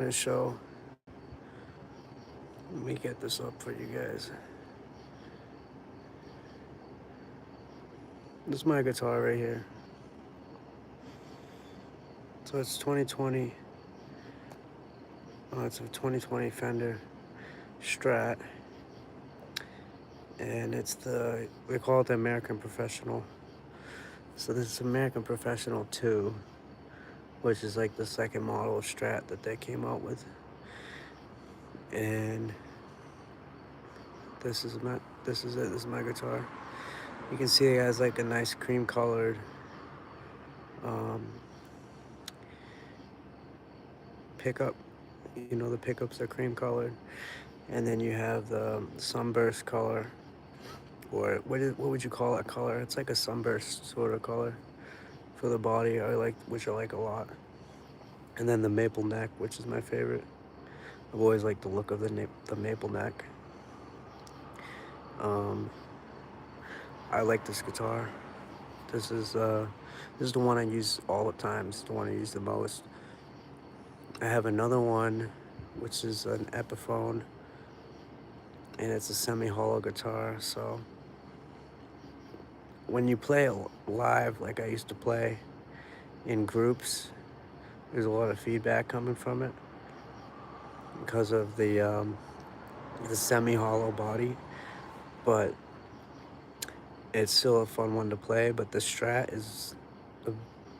gonna show. Let me get this up for you guys. This is my guitar right here. So it's 2020. It's a 2020 Fender Strat, and they call it the American Professional. So this is American Professional 2, which is like the second model of Strat that they came out with. And this is it. This is my guitar. You can see it has like a nice cream colored um, pickup. You know, the pickups are cream colored, and then you have the sunburst color, or what would you call that color? It's like a sunburst sort of color for the body. Which I like a lot. And then the maple neck, which is my favorite. I've always liked the look of the maple neck. Um, I like this guitar. This is uh, this is the one I use all the time. It's the one I use the most. I have another one, which is an Epiphone, and it's a semi-hollow guitar. So when you play it live, like I used to play in groups, there's a lot of feedback coming from it because of the semi-hollow body. But it's still a fun one to play. But the Strat is a,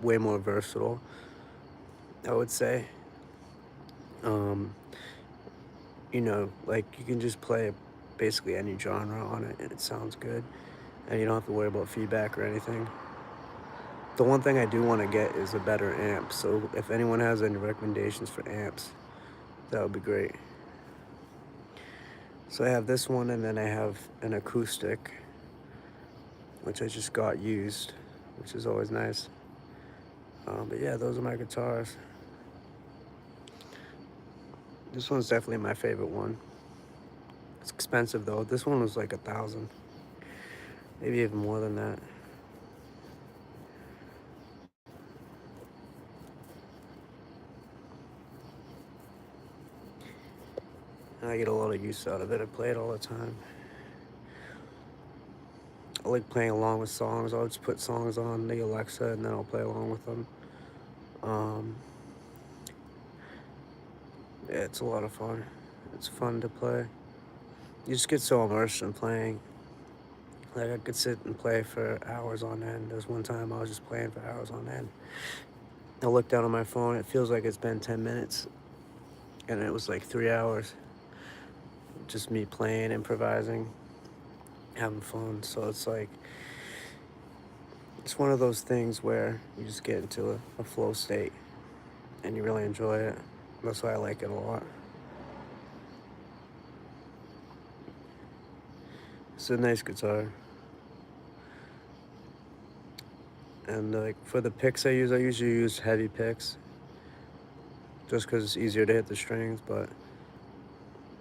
way more versatile, I would say. Um, like you can just play basically any genre on it, and it sounds good, and you don't have to worry about feedback or anything. The one thing I do want to get is a better amp. So if anyone has any recommendations for amps, that would be great. So I have this one, and then I have an acoustic, which I just got used, which is always nice. But yeah, those are my guitars. This one's definitely my favorite one. It's expensive though. This one was like 1,000, maybe even more than that. And I get a lot of use out of it. I play it all the time. I like playing along with songs. I'll just put songs on the Alexa and then I'll play along with them. Um, yeah, it's a lot of fun. It's fun to play. You just get so immersed in playing. Like I could sit and play for hours on end. There was one time I was just playing for hours on end. I look down on my phone. It feels like it's been 10 minutes, and it was like 3 hours. Just me playing, improvising, having fun. So it's one of those things where you just get into a flow state, and you really enjoy it. That's why I like it a lot. It's a nice guitar. And like for the picks I usually use heavy picks, just because it's easier to hit the strings. But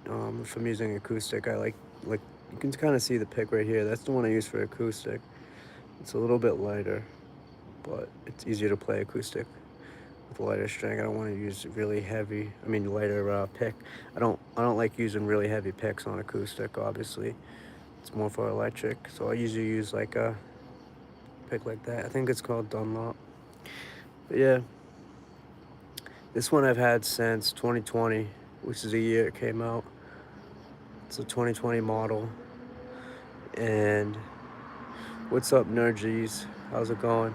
if I'm using acoustic, I like you can kind of see the pick right here. That's the one I use for acoustic. It's a little bit lighter, but it's easier to play acoustic with a lighter string. I don't want to use really heavy. I mean lighter pick. I don't like using really heavy picks on acoustic. Obviously, it's more for electric. So I usually use like a pick like that. I think it's called Dunlop. But yeah, this one I've had since 2020, which is the year it came out. It's a 2020 model. And what's up, Nergies? How's it going?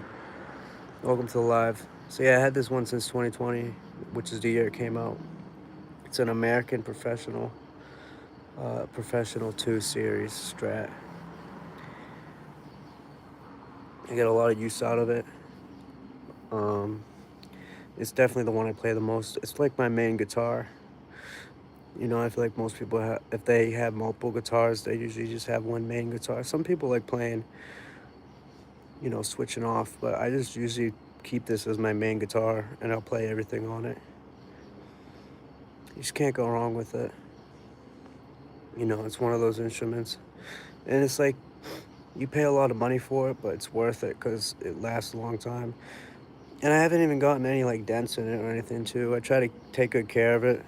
Welcome to the live. So yeah, I had this one since 2020, which is the year it came out. It's an American Professional 2 Series Strat. I get a lot of use out of it. Um, it's definitely the one I play the most. It's like my main guitar. I feel like most people, if they have multiple guitars, they usually just have one main guitar. Some people like playing, switching off, but I just usually keep this as my main guitar and I'll play everything on it. You just can't go wrong with it. It's one of those instruments. And it's like, you pay a lot of money for it, but it's worth it because it lasts a long time. And I haven't even gotten any like dents in it or anything too. I try to take good care of it.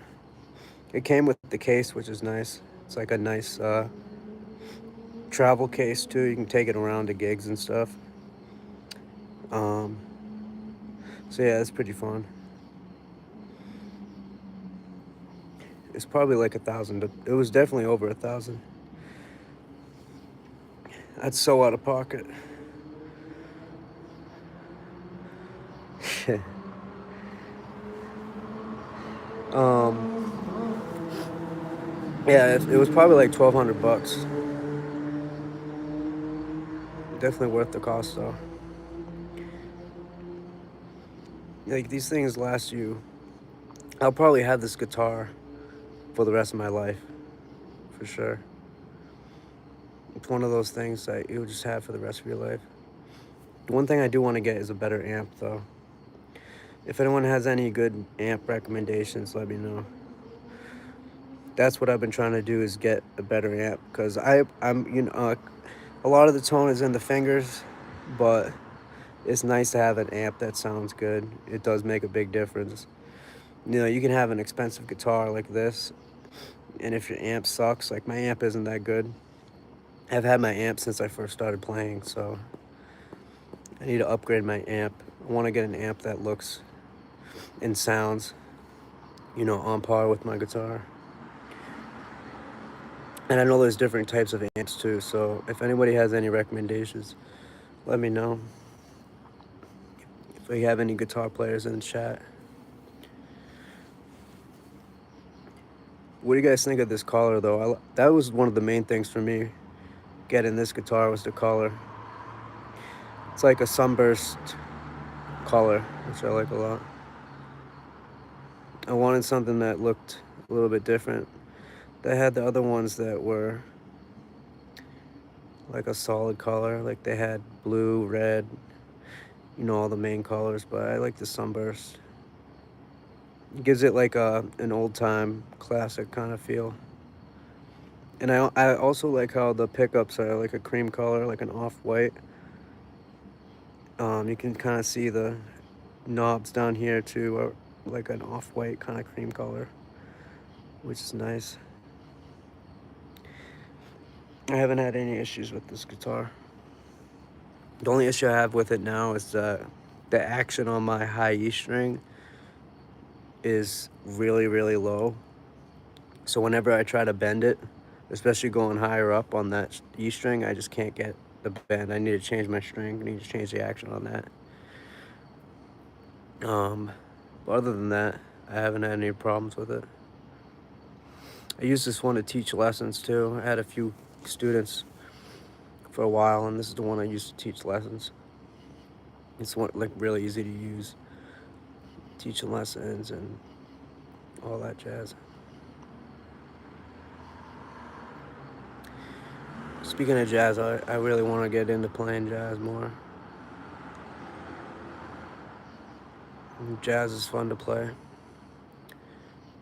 It came with the case, which is nice. It's like a nice travel case too. You can take it around to gigs and stuff. Um, so yeah, it's pretty fun. It's probably like 1,000. It was definitely over 1,000. That's so out of pocket. um, yeah, it was probably like 1,200 bucks. Definitely worth the cost though. Like these things last you. I'll probably have this guitar for the rest of my life, for sure. It's one of those things that you'll just have for the rest of your life. One thing I do want to get is a better amp though. If anyone has any good amp recommendations, let me know. That's what I've been trying to do, is get a better amp, because I'm a lot of the tone is in the fingers, but it's nice to have an amp that sounds good. It does make a big difference. You can have an expensive guitar like this, and if your amp sucks, like my amp isn't that good. I've had my amp since I first started playing, so I need to upgrade my amp. I want to get an amp that looks and sounds, on par with my guitar. And I know there's different types of amps too, so if anybody has any recommendations, let me know. If we have any guitar players in the chat. What do you guys think of this collar though? That was one of the main things for me getting this guitar, was the collar. It's like a sunburst collar, which I like a lot. I wanted something that looked a little bit different. They had the other ones that were like a solid color, like they had blue, red, all the main colors, but I like the sunburst. It gives it like an old time classic kind of feel. And I also like how the pickups are like a cream color, like an off-white. You can kind of see the knobs down here too are like an off-white kind of cream color, which is nice. I haven't had any issues with this guitar. The only issue I have with it now is the action on my high E string is really, really low. So whenever I try to bend it, especially going higher up on that E string, I just can't get the bend. I need to change my string. I need to change the action on that. But other than that, I haven't had any problems with it. I used this one to teach lessons too. I had a few students for a while, and this is the one I used to teach lessons. It's one like really easy to use, teaching lessons and all that jazz. Speaking of jazz, I really want to get into playing jazz more. Jazz is fun to play.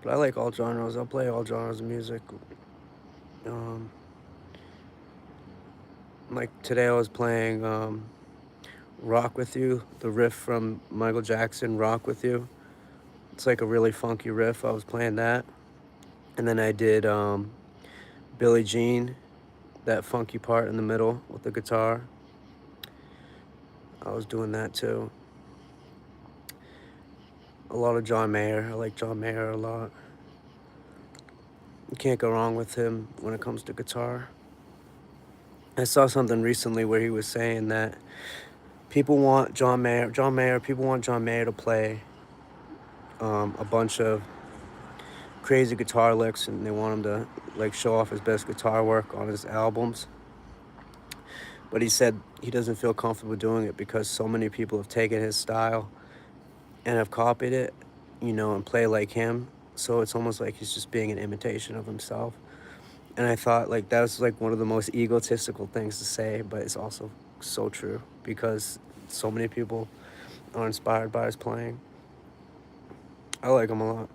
But I like all genres. I'll play all genres of music. Like today I was playing Rock With You, the riff from Michael Jackson, Rock With You. It's like a really funky riff. I was playing that. And then I did Billie Jean, that funky part in the middle with the guitar. I was doing that too. A lot of John Mayer. I like John Mayer a lot. You can't go wrong with him when it comes to guitar. I saw something recently where he was saying that people want John Mayer to play a bunch of crazy guitar licks, and they want him to like show off his best guitar work on his albums. But he said he doesn't feel comfortable doing it because so many people have taken his style and have copied it, and play like him. So it's almost like he's just being an imitation of himself. And I thought like that was like one of the most egotistical things to say, but it's also so true because so many people are inspired by his playing. I like him a lot.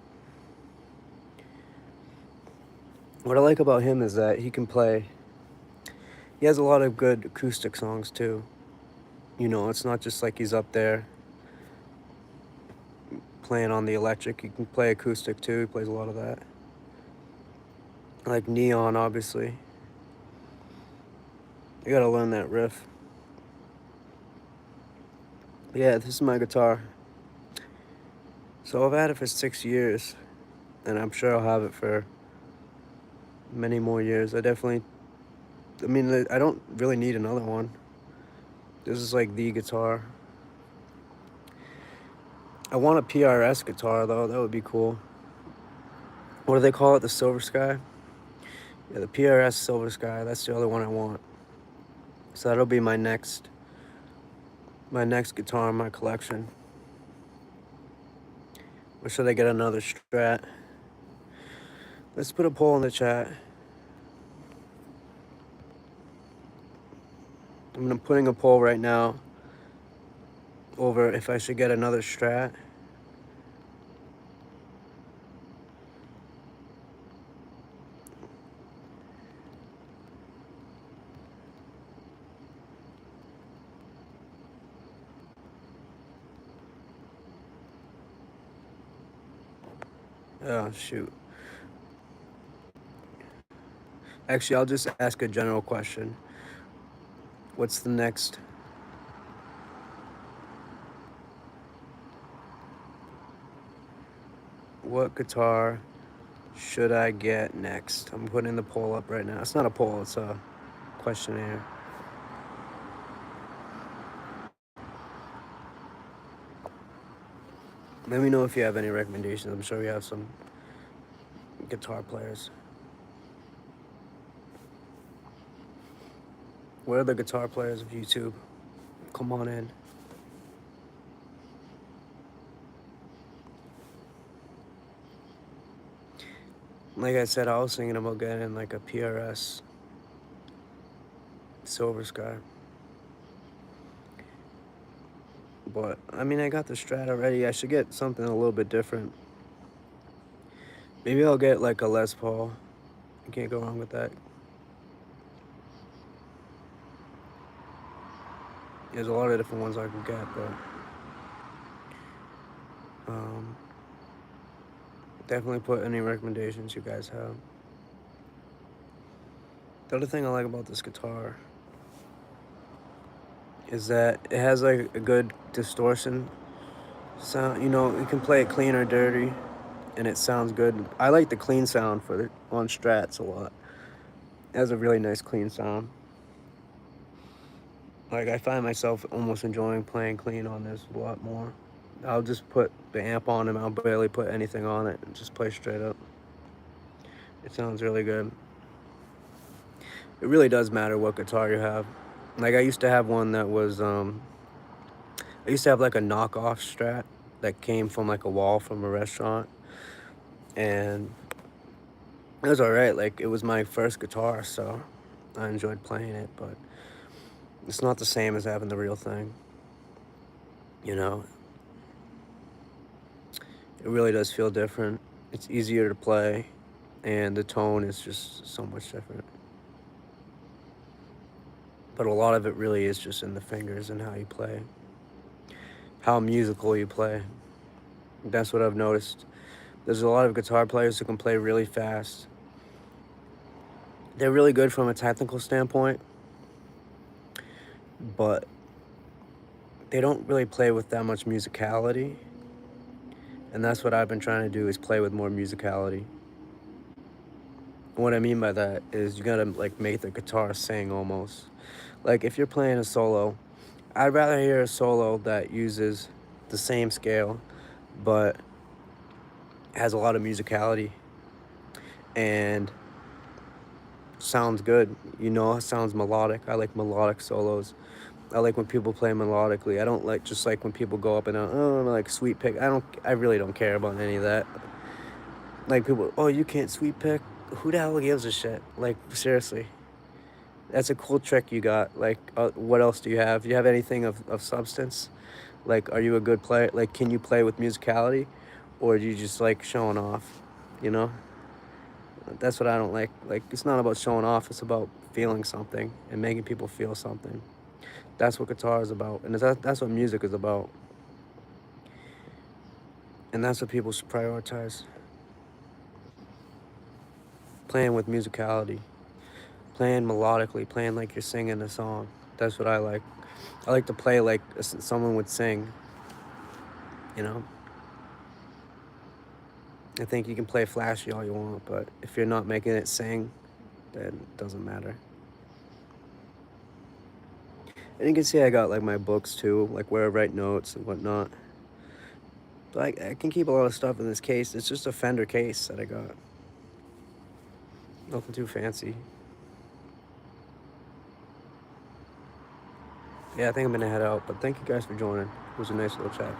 What I like about him is that he can play. He has a lot of good acoustic songs too. It's not just like he's up there playing on the electric. You can play acoustic too. He plays a lot of that. I like Neon, obviously. You gotta learn that riff. But yeah, this is my guitar. So I've had it for 6 years, and I'm sure I'll have it for many more years. I mean, I don't really need another one. This is like the guitar. I want a PRS guitar though, that would be cool. What do they call it, the Silver Sky? Yeah, the PRS Silver Sky, that's the other one I want. So that'll be my next guitar in my collection. Or should I get another Strat? Let's put a poll in the chat. I'm putting a poll right now over if I should get another Strat. Oh, shoot. Actually, I'll just ask a general question. What's the next? What guitar should I get next? I'm putting the poll up right now. It's not a poll, it's a questionnaire. Let me know if you have any recommendations. I'm sure we have some guitar players. Where are the guitar players of YouTube? Come on in. Like I said, I was thinking about getting like a PRS Silver Sky. But, I mean, I got the Strat already. I should get something a little bit different. Maybe I'll get like a Les Paul. You can't go wrong with that. There's a lot of different ones I could get, but definitely put any recommendations you guys have. The other thing I like about this guitar is that it has like a good distortion sound. You know, you can play it clean or dirty, and it sounds good. I like the clean sound on Strats a lot. It has a really nice clean sound. Like, I find myself almost enjoying playing clean on this a lot more. I'll just put the amp on and I'll barely put anything on it and just play straight up. It sounds really good. It really does matter what guitar you have. Like, I used to have one that was, I used to have like a knockoff Strat that came from like a wall from a restaurant. And it was alright. Like, it was my first guitar, so I enjoyed playing it, but it's not the same as having the real thing. You know? It really does feel different. It's easier to play, and the tone is just so much different. But a lot of it really is just in the fingers and how you play, how musical you play. That's what I've noticed. There's a lot of guitar players who can play really fast. They're really good from a technical standpoint, but they don't really play with that much musicality. And that's what I've been trying to do, is play with more musicality. What I mean by that is you gotta like make the guitar sing almost. Like, if you're playing a solo, I'd rather hear a solo that uses the same scale but has a lot of musicality and sounds good. You know, it sounds melodic. I like melodic solos. I like when people play melodically. I don't like just like when people go up and down, oh, like sweep pick. I really don't care about any of that. Like, people, oh, you can't sweep pick? Who the hell gives a shit? Like, seriously. That's a cool trick you got. Like, what else do you have? Do you have anything of substance? Like, are you a good player? Like, can you play with musicality? Or do you just like showing off, you know? That's what I don't like. Like, it's not about showing off. It's about feeling something and making people feel something. That's what guitar is about. And that's what music is about. And that's what people should prioritize. Playing with musicality, playing melodically, playing like you're singing a song. That's what I like. I like to play like someone would sing, you know? I think you can play flashy all you want, but if you're not making it sing, then it doesn't matter. And you can see I got like my books too, like where I write notes and whatnot. But I can keep a lot of stuff in this case. It's just a Fender case that I got. Nothing too fancy. Yeah, I think I'm gonna head out, but thank you guys for joining. It was a nice little chat.